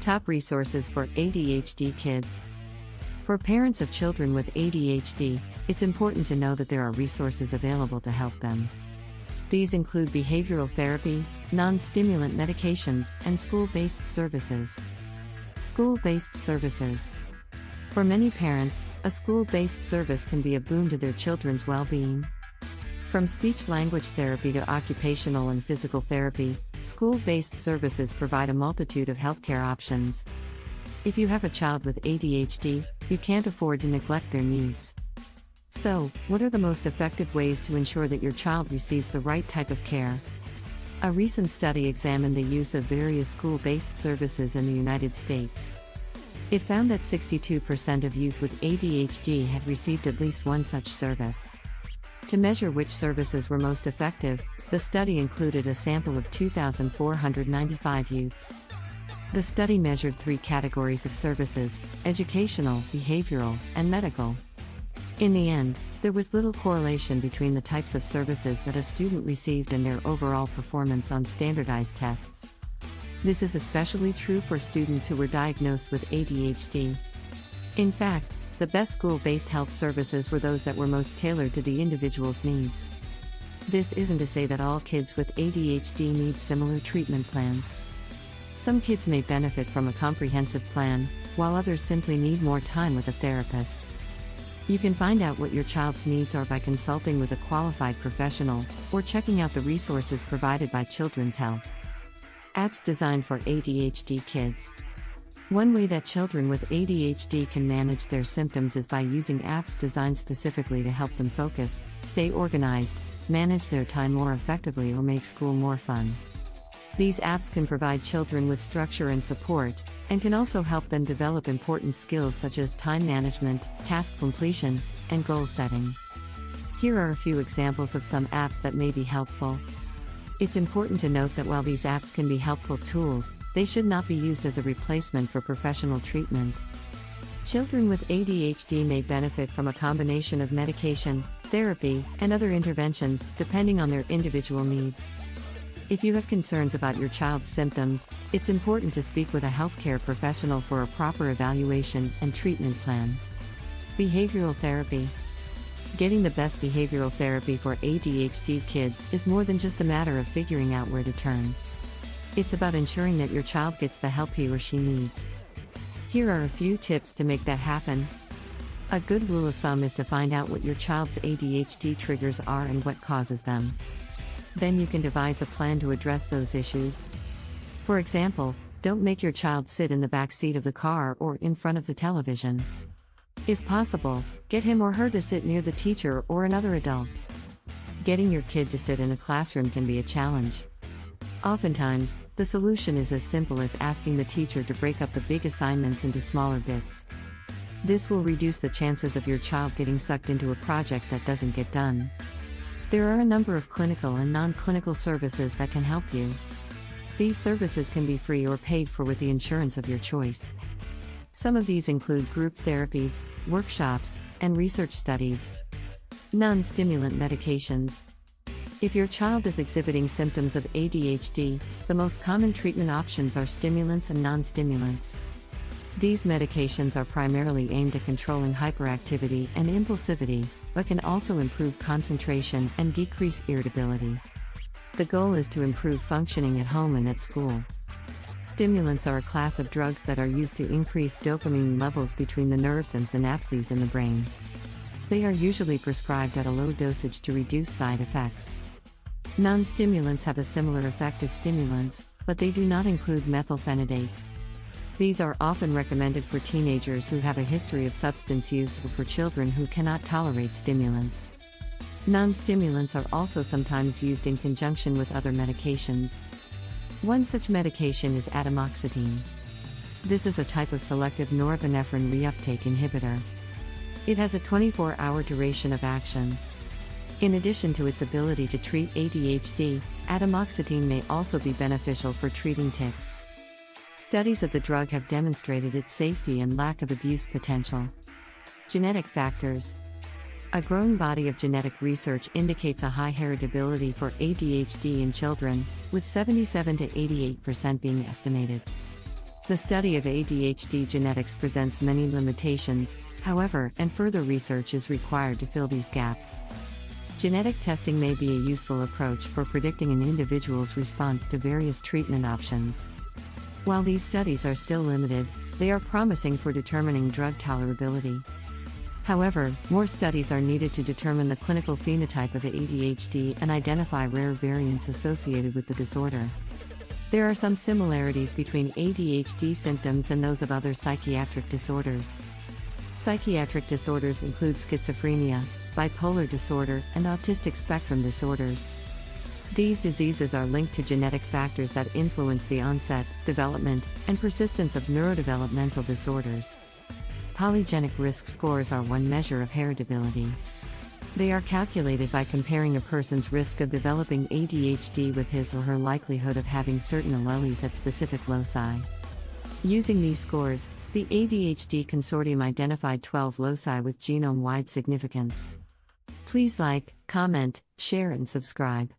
Top resources for ADHD kids. For parents of children with ADHD, it's important to know that there are resources available to help them. These include behavioral therapy, non-stimulant medications, and school-based services. School-based services. For many parents, a school-based service can be a boon to their children's well-being. From speech-language therapy to occupational and physical therapy, school-based services provide a multitude of healthcare options. If you have a child with ADHD, you can't afford to neglect their needs. So, what are the most effective ways to ensure that your child receives the right type of care? A recent study examined the use of various school-based services in the United States. It found that 62% of youth with ADHD had received at least one such service. To measure which services were most effective, the study included a sample of 2,495 youths. The study measured 3 categories of services: educational, behavioral, and medical. In the end, there was little correlation between the types of services that a student received and their overall performance on standardized tests. This is especially true for students who were diagnosed with ADHD. In fact, the best school-based health services were those that were most tailored to the individual's needs. This isn't to say that all kids with ADHD need similar treatment plans. Some kids may benefit from a comprehensive plan, while others simply need more time with a therapist. You can find out what your child's needs are by consulting with a qualified professional, or checking out the resources provided by Children's Health. Apps designed for ADHD kids. One way that children with ADHD can manage their symptoms is by using apps designed specifically to help them focus, stay organized, manage their time more effectively, or make school more fun. These apps can provide children with structure and support, and can also help them develop important skills such as time management, task completion, and goal setting. Here are a few examples of some apps that may be helpful. It's important to note that while these apps can be helpful tools, they should not be used as a replacement for professional treatment. Children with ADHD may benefit from a combination of medication, therapy, and other interventions, depending on their individual needs. If you have concerns about your child's symptoms, it's important to speak with a healthcare professional for a proper evaluation and treatment plan. Behavioral therapy. Getting the best behavioral therapy for ADHD kids is more than just a matter of figuring out where to turn. It's about ensuring that your child gets the help he or she needs. Here are a few tips to make that happen. A good rule of thumb is to find out what your child's ADHD triggers are and what causes them. Then you can devise a plan to address those issues. For example, don't make your child sit in the back seat of the car or in front of the television. If possible, get him or her to sit near the teacher or another adult. Getting your kid to sit in a classroom can be a challenge. Oftentimes, the solution is as simple as asking the teacher to break up the big assignments into smaller bits. This will reduce the chances of your child getting sucked into a project that doesn't get done. There are a number of clinical and non-clinical services that can help you. These services can be free or paid for with the insurance of your choice. Some of these include group therapies, workshops, and research studies. Non-stimulant medications. If your child is exhibiting symptoms of ADHD, the most common treatment options are stimulants and non-stimulants. These medications are primarily aimed at controlling hyperactivity and impulsivity, but can also improve concentration and decrease irritability. The goal is to improve functioning at home and at school. Stimulants are a class of drugs that are used to increase dopamine levels between the nerves and synapses in the brain. They are usually prescribed at a low dosage to reduce side effects. Non-stimulants have a similar effect as stimulants, but they do not include methylphenidate. These are often recommended for teenagers who have a history of substance use or for children who cannot tolerate stimulants. Non-stimulants are also sometimes used in conjunction with other medications. One such medication is atomoxetine. This is a type of selective norepinephrine reuptake inhibitor. It has a 24-hour duration of action. In addition to its ability to treat ADHD, atomoxetine may also be beneficial for treating tics. Studies of the drug have demonstrated its safety and lack of abuse potential. Genetic factors. A growing body of genetic research indicates a high heritability for ADHD in children, with 77 to 88% being estimated. The study of ADHD genetics presents many limitations, however, and further research is required to fill these gaps. Genetic testing may be a useful approach for predicting an individual's response to various treatment options. While these studies are still limited, they are promising for determining drug tolerability. However, more studies are needed to determine the clinical phenotype of ADHD and identify rare variants associated with the disorder. There are some similarities between ADHD symptoms and those of other psychiatric disorders. Psychiatric disorders include schizophrenia, bipolar disorder, and autistic spectrum disorders. These diseases are linked to genetic factors that influence the onset, development, and persistence of neurodevelopmental disorders. Polygenic risk scores are one measure of heritability. They are calculated by comparing a person's risk of developing ADHD with his or her likelihood of having certain alleles at specific loci. Using these scores, the ADHD Consortium identified 12 loci with genome-wide significance. Please like, comment, share, and subscribe.